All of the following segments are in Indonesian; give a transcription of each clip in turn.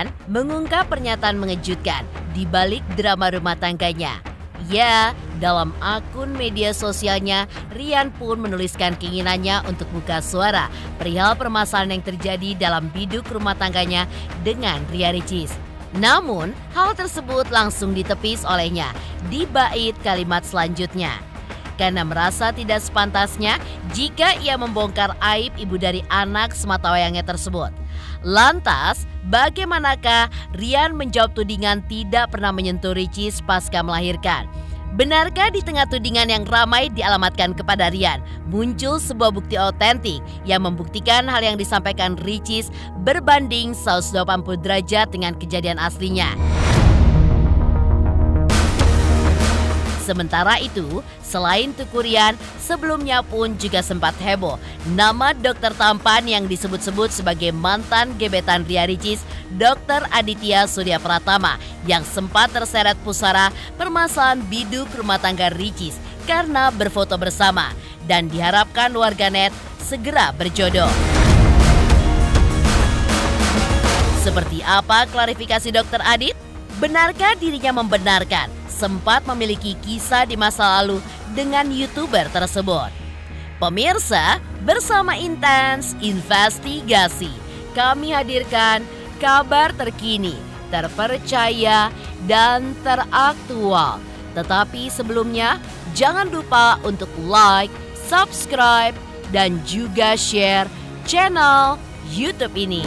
Rian mengungkap pernyataan mengejutkan di balik drama rumah tangganya. Ya, dalam akun media sosialnya, Rian pun menuliskan keinginannya untuk buka suara perihal permasalahan yang terjadi dalam biduk rumah tangganya dengan Ria Ricis. Namun, hal tersebut langsung ditepis olehnya di bait kalimat selanjutnya. Karena merasa tidak sepantasnya jika ia membongkar aib ibu dari anak sematawayangnya tersebut. Lantas, bagaimanakah Rian menjawab tudingan tidak pernah menyentuh Ricis pasca melahirkan? Benarkah di tengah tudingan yang ramai dialamatkan kepada Rian, muncul sebuah bukti otentik yang membuktikan hal yang disampaikan Ricis berbanding 180 derajat dengan kejadian aslinya? Sementara itu, selain Tuku Rian, sebelumnya pun juga sempat heboh nama dokter tampan yang disebut-sebut sebagai mantan gebetan Ria Ricis, Dr. Aditya Surya Pratama, yang sempat terseret pusara permasalahan biduk rumah tangga Ricis karena berfoto bersama dan diharapkan warganet segera berjodoh. Seperti apa klarifikasi Dr. Adit? Benarkah dirinya membenarkan sempat memiliki kisah di masa lalu dengan YouTuber tersebut? Pemirsa, bersama Intens Investigasi, kami hadirkan kabar terkini, terpercaya, dan teraktual. Tetapi sebelumnya, jangan lupa untuk like, subscribe, dan juga share channel YouTube ini.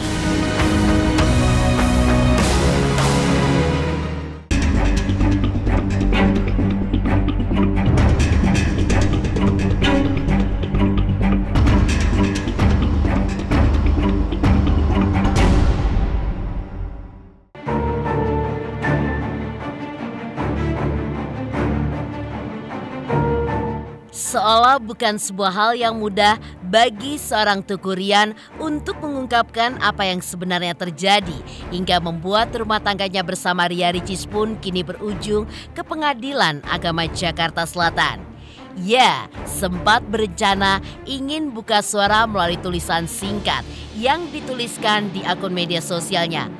Seolah bukan sebuah hal yang mudah bagi seorang Tuku Rian untuk mengungkapkan apa yang sebenarnya terjadi hingga membuat rumah tangganya bersama Ria Ricis pun kini berujung ke Pengadilan Agama Jakarta Selatan. Ya, sempat berencana ingin buka suara melalui tulisan singkat yang dituliskan di akun media sosialnya.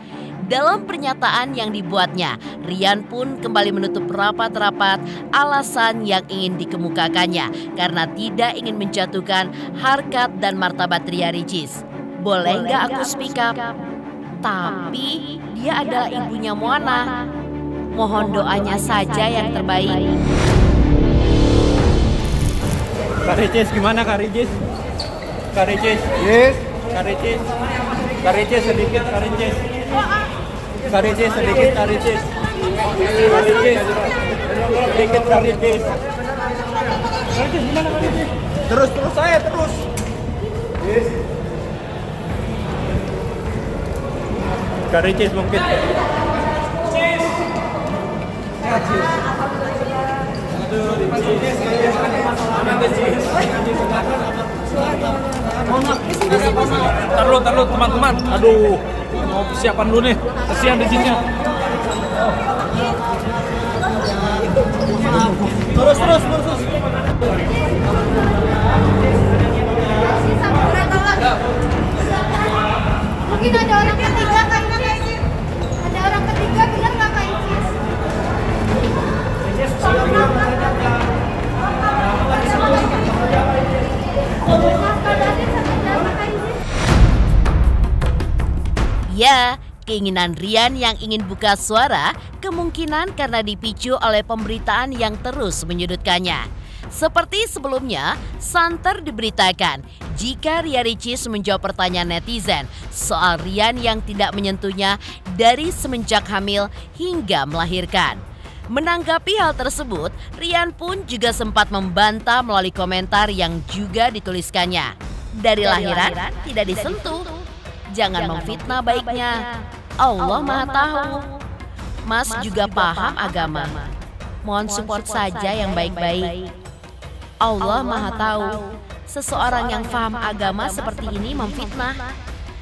Dalam pernyataan yang dibuatnya, Rian pun kembali menutup rapat-rapat alasan yang ingin dikemukakannya karena tidak ingin menjatuhkan harkat dan martabat Ria Ricis. Boleh nggak aku speak up? Tapi dia adalah ibunya Moana. Mohon doanya saja yang terbaik. Kak Ricis, gimana Kak Ricis? Kak Ricis, Yes. Kak Ricis, Kak Ricis sedikit Kak Ricis. Kak Ricis sedikit Kak Ricis. Kak Ricis sedikit Kak Ricis. Kak Ricis gimana Kak Ricis? Terus saya terus. Yes. Kak Ricis mungkin. Taruh teman-teman. Aduh, mau persiapan dulu nih. Kesian di sini. Terus. Mungkin ada orang ketiga kan Kak Icis? Ada orang ketiga benar nggak Kak Icis? Ya, keinginan Rian yang ingin buka suara kemungkinan karena dipicu oleh pemberitaan yang terus menyudutkannya. Seperti sebelumnya, santer diberitakan jika Ria Ricis menjawab pertanyaan netizen soal Rian yang tidak menyentuhnya dari semenjak hamil hingga melahirkan. Menanggapi hal tersebut, Rian pun juga sempat membantah melalui komentar yang juga dituliskannya. Dari lahiran tidak disentuh. Jangan memfitnah baiknya. Allah Maha Tahu. Mas juga paham agama. Mohon support saja yang baik-baik. Allah Maha Tahu. Seseorang yang paham agama seperti ini memfitnah.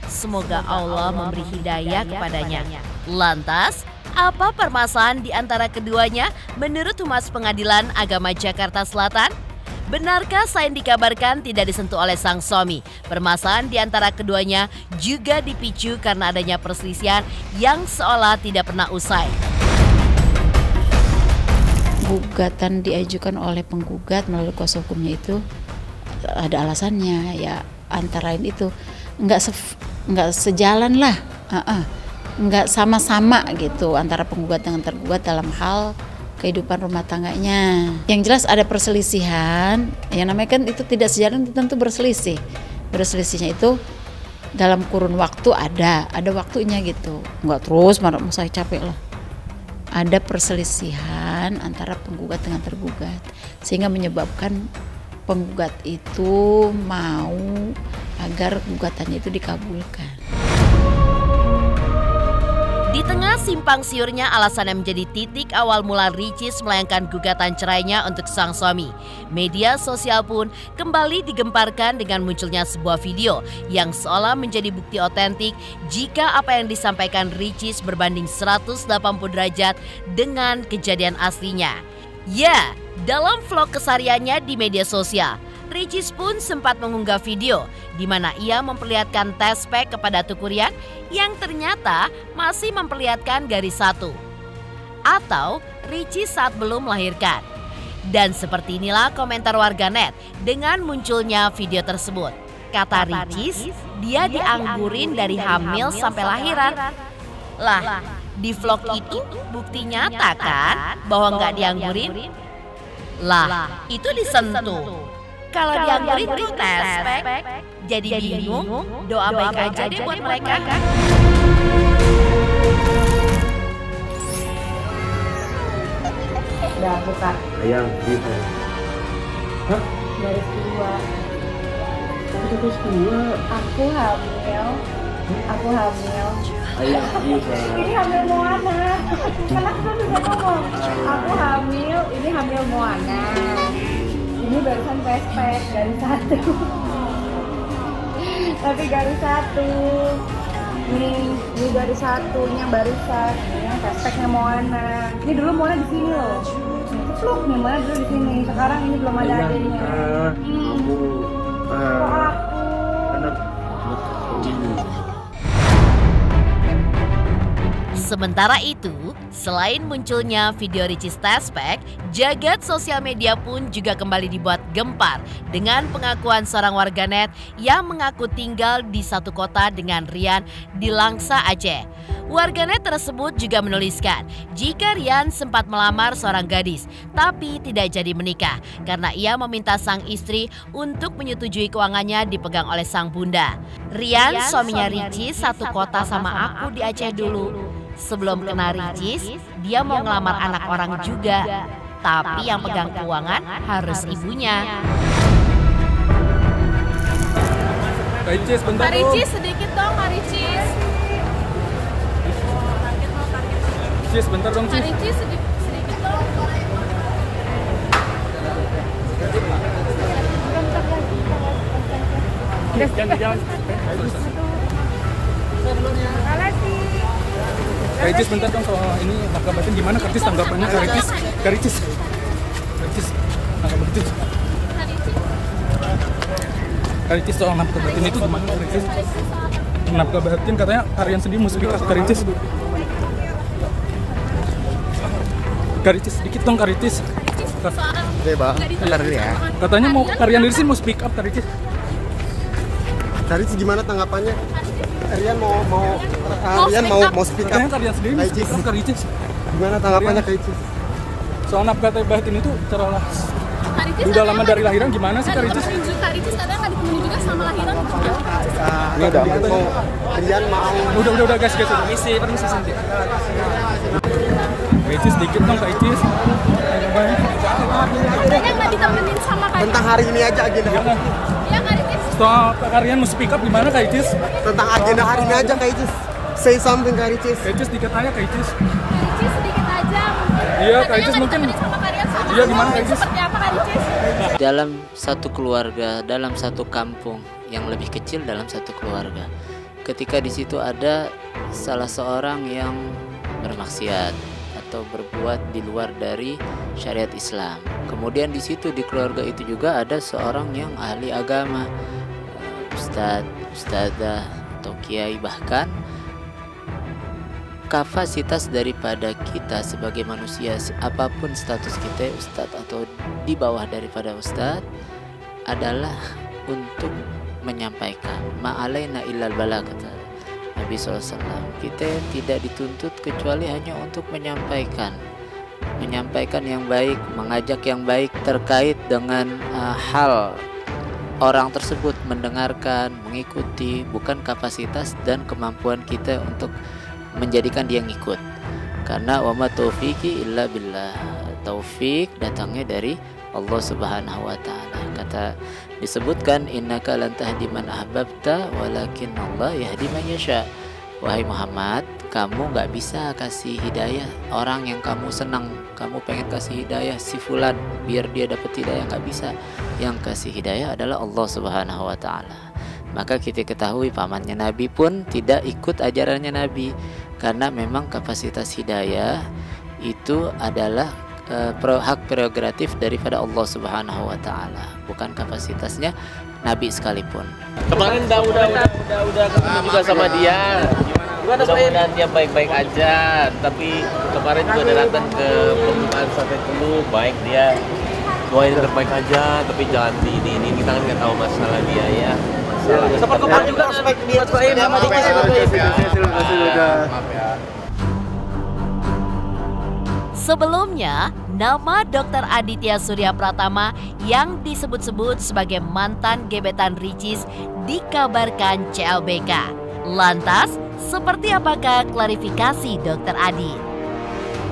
Semoga Allah memberi hidayah kepadanya. Lantas, apa permasalahan di antara keduanya menurut Humas Pengadilan Agama Jakarta Selatan? Benarkah selain dikabarkan tidak disentuh oleh sang suami, permasalahan di antara keduanya juga dipicu karena adanya perselisihan yang seolah tidak pernah usai. Gugatan diajukan oleh penggugat melalui kuasa hukumnya itu ada alasannya, ya antara lain itu nggak sejalan lah, nggak sama-sama gitu antara penggugat dengan tergugat dalam hal kehidupan rumah tangganya. Yang jelas ada perselisihan, yang namanya kan itu tidak sejalan, tentu berselisih. Berselisihnya itu dalam kurun waktu ada waktunya gitu. Nggak terus, saya capek lah. Ada perselisihan antara penggugat dengan tergugat, sehingga menyebabkan penggugat itu mau agar gugatannya itu dikabulkan. Di tengah simpang siurnya alasan yang menjadi titik awal mula Ricis melayangkan gugatan cerainya untuk sang suami. Media sosial pun kembali digemparkan dengan munculnya sebuah video yang seolah menjadi bukti otentik jika apa yang disampaikan Ricis berbanding 180 derajat dengan kejadian aslinya. Ya, dalam vlog kesehariannya di media sosial, Ricis pun sempat mengunggah video di mana ia memperlihatkan test pack kepada Tukurian yang ternyata masih memperlihatkan garis 1. Atau Ricis saat belum melahirkan. Dan seperti inilah komentar warganet dengan munculnya video tersebut. Kata Ricis, dia dianggurin dari hamil sampai lahiran. Lah, di vlog itu bukti nyata kan bahwa nggak dianggurin? Lah, itu disentuh. Kalau dianggurin tuh test pack, jadi bingung, doa baik aja deh buat mereka. Udah buka. Ayang, gitu. Hah? Garis 2. Garis 2? Aku hamil. Ayang, gitu. Ini hamil Moana. Kan aku kan udah ngomong. Aku hamil, ini hamil Moana. Ini barusan flashback garis 1. Tapi garis 1. Ini garis 1-nya barusan. Ini flashbacknya Moana. Ini dulu Moana di sini loh. Cepluk nih, Moana dulu di sini. Sekarang ini belum ada adanya. Sementara itu, selain munculnya video Ricis test pack, jagat sosial media pun juga kembali dibuat gempar dengan pengakuan seorang warganet yang mengaku tinggal di satu kota dengan Rian di Langsa, Aceh. Warganet tersebut juga menuliskan jika Rian sempat melamar seorang gadis tapi tidak jadi menikah karena ia meminta sang istri untuk menyetujui keuangannya dipegang oleh sang bunda. Rian, suaminya Ricis, satu kota sama aku di Aceh dulu. Sebelum kena Ricis, dia mau ngelamar anak orang juga. Tapi yang pegang keuangan harus ibunya. Kak Ricis, bentar Kak Ricis, sedikit dong Kak Ricis. Ricis, bentar dong, Kak Ricis, sedikit dong. Jangan. Kak Ricis, bentar dong, soal ini nakal batin gimana Kak Ricis tanggapannya? Kak Ricis, nakal batin. Kak Ricis soal nakal batin itu gimana Kak Ricis? Nakal batin katanya Aryan sendiri mau speak up Kak Ricis. Kak Ricis, sedikit dong Kak Ricis. Oke bang, bentar dulu ya. Katanya mau Aryan sendiri mau speak up Kak Ricis. Kak Ricis gimana tanggapannya? Rian mau speak up. Katanya Kak Rian sendiri mau speak up Kak Ricis. Gimana tanggapannya Kak Ricis? Soal nafkah batin itu cara lah. Kak Ricis Udah lama dari lahiran gimana sih Kak Ricis? Kak Ricis kadang nggak ditemui juga sama lahiran. Ini udah mau Rian mau. Udah guys. Permisi Sinti. Ricis sedikit dong Kak Ricis. Katanya nggak ditemenin sama Kak Ricis. Tentang hari ini aja agenda. Ya Kak Ricis. Soal Kak Rian mau speak up gimana Kak Ricis? Tentang agenda hari ini aja Kak Ricis. Say something Kak Ricis. Kak Ricis sedikit aja Kak Ricis. Kak Ricis sedikit aja. Iya Kak Ricis mungkin. Iya gimana Kak Ricis? Seperti apa Kak Ricis? Dalam satu keluarga, dalam satu kampung, yang lebih kecil dalam satu keluarga. Ketika di situ ada salah seorang yang bermaksiat atau berbuat di luar dari syariat Islam. Kemudian di situ di keluarga itu juga ada seorang yang ahli agama, ustadz, ustadzah atau kiai, bahkan kapasitas daripada kita sebagai manusia apapun status kita, ustadz atau di bawah daripada ustadz, adalah untuk menyampaikan. Ma'alaina illal balagh, kata Nabi SAW. Kita tidak dituntut kecuali hanya untuk menyampaikan yang baik, mengajak yang baik terkait dengan hal orang tersebut mendengarkan, mengikuti, bukan kapasitas dan kemampuan kita untuk menjadikan dia ngikut. Karena wa ma taufiqi illa billah, taufik datangnya dari Allah Subhanahu wa taala. Kata disebutkan innaka lan tahdi man ahbabta walakin Allah yahdi man yasha. Wahai Muhammad, kamu nggak bisa kasih hidayah orang yang kamu senang, kamu pengen kasih hidayah si fulan biar dia dapat hidayah, nggak bisa. Yang kasih hidayah adalah Allah Subhanahu wa taala. Maka kita ketahui pamannya Nabi pun tidak ikut ajarannya Nabi, karena memang kapasitas hidayah itu adalah hak prerogatif daripada Allah Subhanahu wa taala, bukan kapasitasnya Nabi sekalipun. Kemarin udah ketemu juga sama dia. Mudah-mudahan dia baik-baik aja. Tapi kemarin juga ada datang ke pembukaan sampai dulu, baik dia. Doain terbaik aja, tapi jangan ini kita kan nggak tahu masalah dia ya. Sempat kemarin juga aspek dia sama maaf ya. Sebelumnya, nama Dr. Aditya Surya Pratama yang disebut-sebut sebagai mantan gebetan Ricis dikabarkan CLBK. Lantas, seperti apakah klarifikasi Dr. Adit?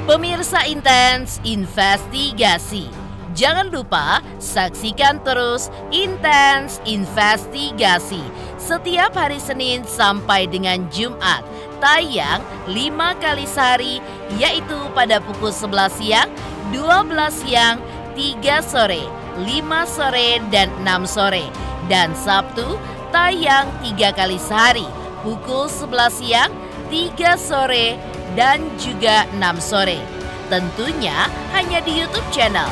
Pemirsa Intens Investigasi, jangan lupa saksikan terus Intens Investigasi setiap hari Senin sampai dengan Jumat. Tayang 5 kali sehari, yaitu pada pukul 11 siang, 12 siang, 3 sore, 5 sore, dan 6 sore. Dan Sabtu tayang 3 kali sehari, pukul 11 siang, 3 sore, dan juga 6 sore. Tentunya hanya di YouTube channel.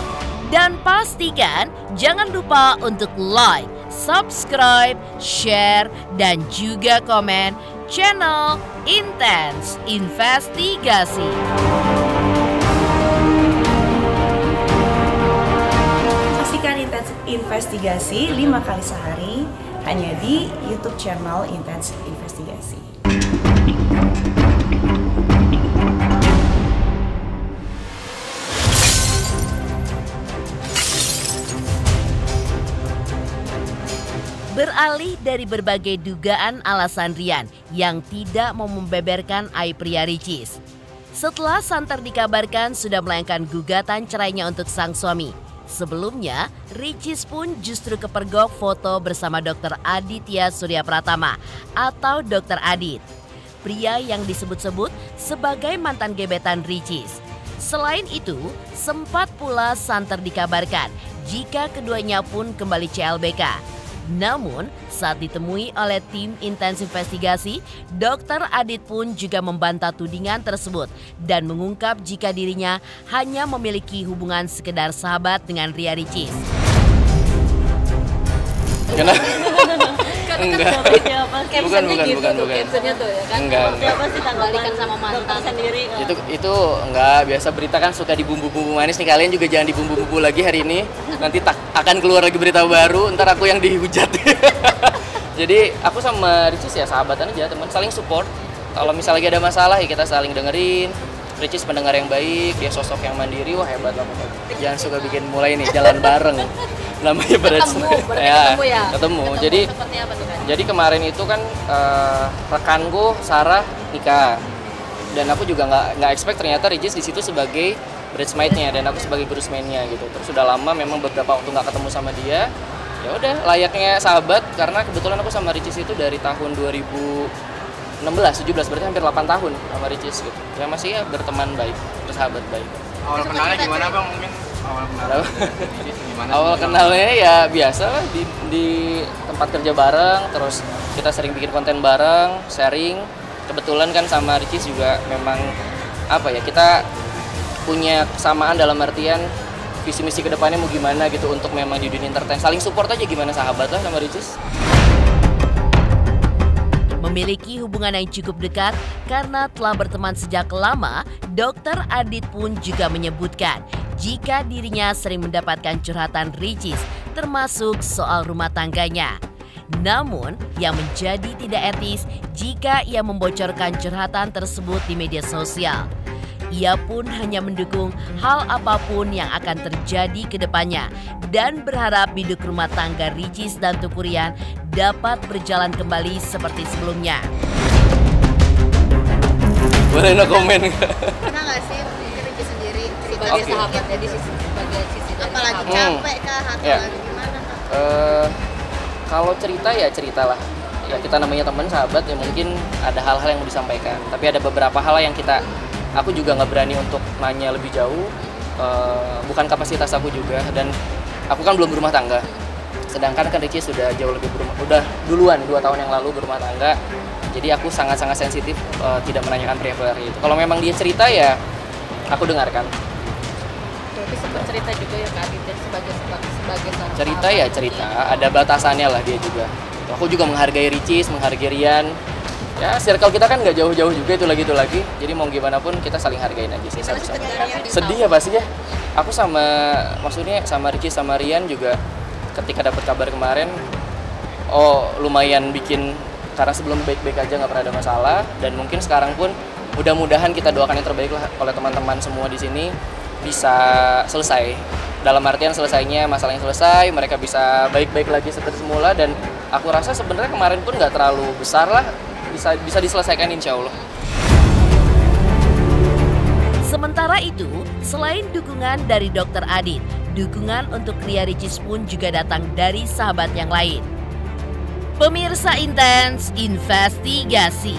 Dan pastikan jangan lupa untuk like, subscribe, share, dan juga komen channel Intens Investigasi. Saksikan Intens Investigasi 5 kali sehari hanya di YouTube channel Intens Investigasi. Beralih dari berbagai dugaan alasan Rian yang tidak mau membeberkan aib pria Ricis. Setelah santer dikabarkan sudah melayangkan gugatan cerainya untuk sang suami. Sebelumnya, Ricis pun justru kepergok foto bersama Dr. Aditya Surya Pratama atau Dr. Adit, pria yang disebut-sebut sebagai mantan gebetan Ricis. Selain itu, sempat pula santer dikabarkan jika keduanya pun kembali CLBK. Namun, saat ditemui oleh tim Intens Investigasi, Dr. Adit pun juga membantah tudingan tersebut dan mengungkap jika dirinya hanya memiliki hubungan sekedar sahabat dengan Ria Ricis. Enggak. Bukan. Captionnya tuh ya kan. Enggak. Siapa sih tanggapan sama mantan sendiri? Itu enggak, biasa berita kan suka dibumbu-bumbu manis nih, kalian juga jangan dibumbu-bumbu lagi hari ini. Nanti akan keluar lagi berita baru, ntar aku yang dihujat. Jadi aku sama Ricis ya sahabatan aja, teman, saling support. Kalau misalnya lagi ada masalah ya kita saling dengerin. Ricis pendengar yang baik, dia sosok yang mandiri, wah hebat lah pokoknya. Jangan suka bikin mulai nih jalan bareng. Namanya ketemu. Jadi kemarin itu kan rekanku Sarah nikah, dan aku juga nggak expect ternyata Ricis di situ sebagai bridesmaid-nya dan aku sebagai groomsman-nya gitu. Terus sudah lama memang beberapa waktu nggak ketemu sama dia. Ya udah layaknya sahabat, karena kebetulan aku sama Ricis itu dari tahun 2016, 17, berarti hampir 8 tahun sama Ricis gitu. Ya masih ya berteman baik, bersahabat baik. Awal kenalnya gimana Bang? Mungkin awal kenalnya ya biasa lah di tempat kerja bareng, terus kita sering bikin konten bareng, sharing. Kebetulan kan sama Ricis juga memang apa ya, kita punya kesamaan dalam artian visi misi kedepannya mau gimana gitu untuk memang di dunia entertain. Saling support aja gimana sahabat lah sama Ricis. Memiliki hubungan yang cukup dekat karena telah berteman sejak lama, Dr. Adit pun juga menyebutkan jika dirinya sering mendapatkan curhatan Ricis termasuk soal rumah tangganya. Namun, yang menjadi tidak etis jika ia membocorkan curhatan tersebut di media sosial. Ia pun hanya mendukung hal apapun yang akan terjadi ke depannya dan berharap hidup rumah tangga Ricis dan Tupurian dapat berjalan kembali seperti sebelumnya. Boleh no komen nggak? Pernah nggak sih mungkin Ricis sendiri sebagai sahabat ya di sisi sebagai sisi dari apalagi capek kah atau lagi gimana? Kalau cerita ya ceritalah. Ya kita namanya teman sahabat ya mungkin ada hal-hal yang mau disampaikan. Tapi ada beberapa hal yang aku juga nggak berani untuk nanya lebih jauh, bukan kapasitas aku juga, dan aku kan belum berumah tangga, sedangkan kan Ricis sudah jauh lebih udah duluan 2 tahun yang lalu berumah tangga, jadi aku sangat-sangat sensitif tidak menanyakan privasi itu. Kalau memang dia cerita ya aku dengarkan. Tapi sempat cerita juga ya Kak Adit sebagai cerita ya cerita, ada batasannya lah dia juga. Aku juga menghargai Ricis, menghargai Rian. Ya, circle kita kan nggak jauh-jauh juga itu lagi. Jadi mau gimana pun kita saling hargain aja sih. Sedih ya pasti ya. Aku maksudnya sama Ricis sama Rian juga ketika dapat kabar kemarin, lumayan bikin, karena sebelum baik-baik aja nggak pernah ada masalah, dan mungkin sekarang pun mudah-mudahan kita doakan yang terbaik lah oleh teman-teman semua di sini bisa selesai. Dalam artian selesainya masalah yang selesai, mereka bisa baik-baik lagi seperti semula, dan aku rasa sebenarnya kemarin pun nggak terlalu besar lah. Bisa diselesaikan insya Allah. Sementara itu, selain dukungan dari Dr. Adit, dukungan untuk Ria Ricis pun juga datang dari sahabat yang lain. Pemirsa Intens Investigasi,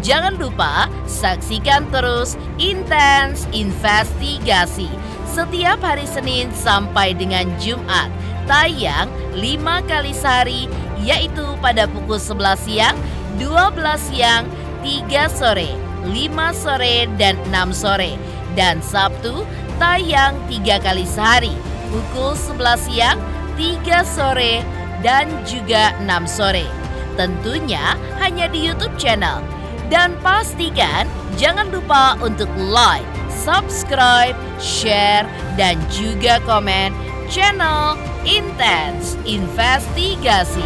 jangan lupa saksikan terus Intens Investigasi setiap hari Senin sampai dengan Jumat, tayang 5 kali sehari, yaitu pada pukul 11 siang, 12 siang, 3 sore, 5 sore, dan 6 sore. Dan Sabtu tayang 3 kali sehari, pukul 11 siang, 3 sore, dan juga 6 sore. Tentunya hanya di YouTube channel. Dan pastikan jangan lupa untuk like, subscribe, share, dan juga komen channel Intens Investigasi.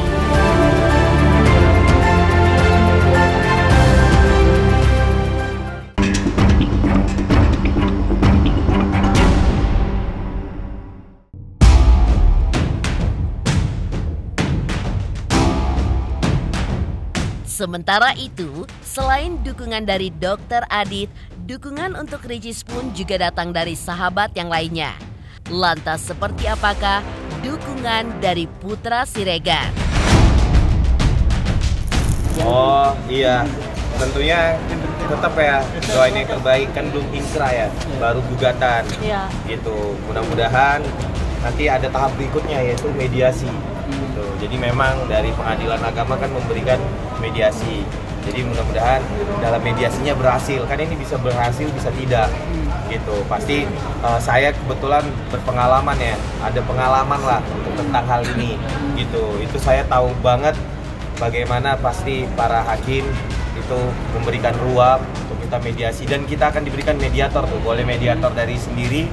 Sementara itu, selain dukungan dari Dr. Adit, dukungan untuk Ricis pun juga datang dari sahabat yang lainnya. Lantas seperti apakah dukungan dari Putra Siregar? Oh iya, tentunya tetap ya doain yang terbaik, kan belum inkrah ya, baru gugatan gitu. Mudah-mudahan nanti ada tahap berikutnya yaitu mediasi gitu. Jadi memang dari pengadilan agama kan memberikan mediasi. Jadi mudah-mudahan dalam mediasinya berhasil. Kan ini bisa berhasil, bisa tidak gitu. Pasti saya kebetulan berpengalaman ya, ada pengalaman lah untuk tentang hal ini gitu. Itu saya tahu banget bagaimana pasti para hakim itu memberikan ruang untuk kita mediasi, dan kita akan diberikan mediator tuh, boleh mediator dari sendiri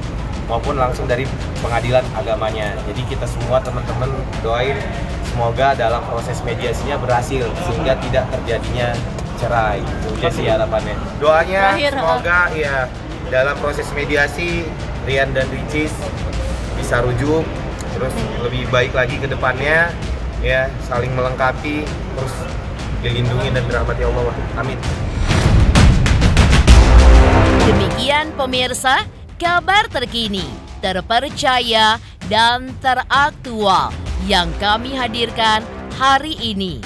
maupun langsung dari pengadilan agamanya. Jadi kita semua teman-teman doain semoga dalam proses mediasinya berhasil sehingga tidak terjadinya cerai. Itu aja sih harapannya. Doanya semoga ya dalam proses mediasi Rian dan Ricis bisa rujuk, terus lebih baik lagi ke depannya ya, saling melengkapi, terus dilindungi dan dirahmati Allah. Amin. Demikian pemirsa, kabar terkini, terpercaya, dan teraktual yang kami hadirkan hari ini.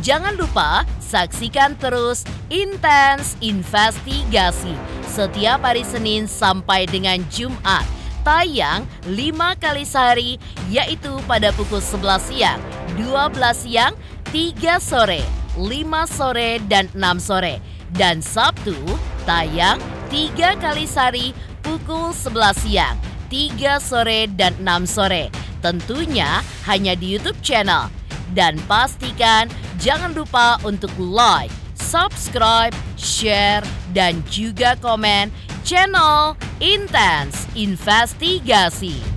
Jangan lupa saksikan terus Intens Investigasi setiap hari Senin sampai dengan Jumat, tayang 5 kali sehari, yaitu pada pukul 11 siang, 12 siang, 3 sore, 5 sore, dan 6 sore. Dan Sabtu tayang 3 kali sehari, pukul 11 siang, 3 sore, dan 6 sore. Tentunya hanya di YouTube channel. Dan pastikan jangan lupa untuk like, subscribe, share, dan juga komen channel Intense Investigasi.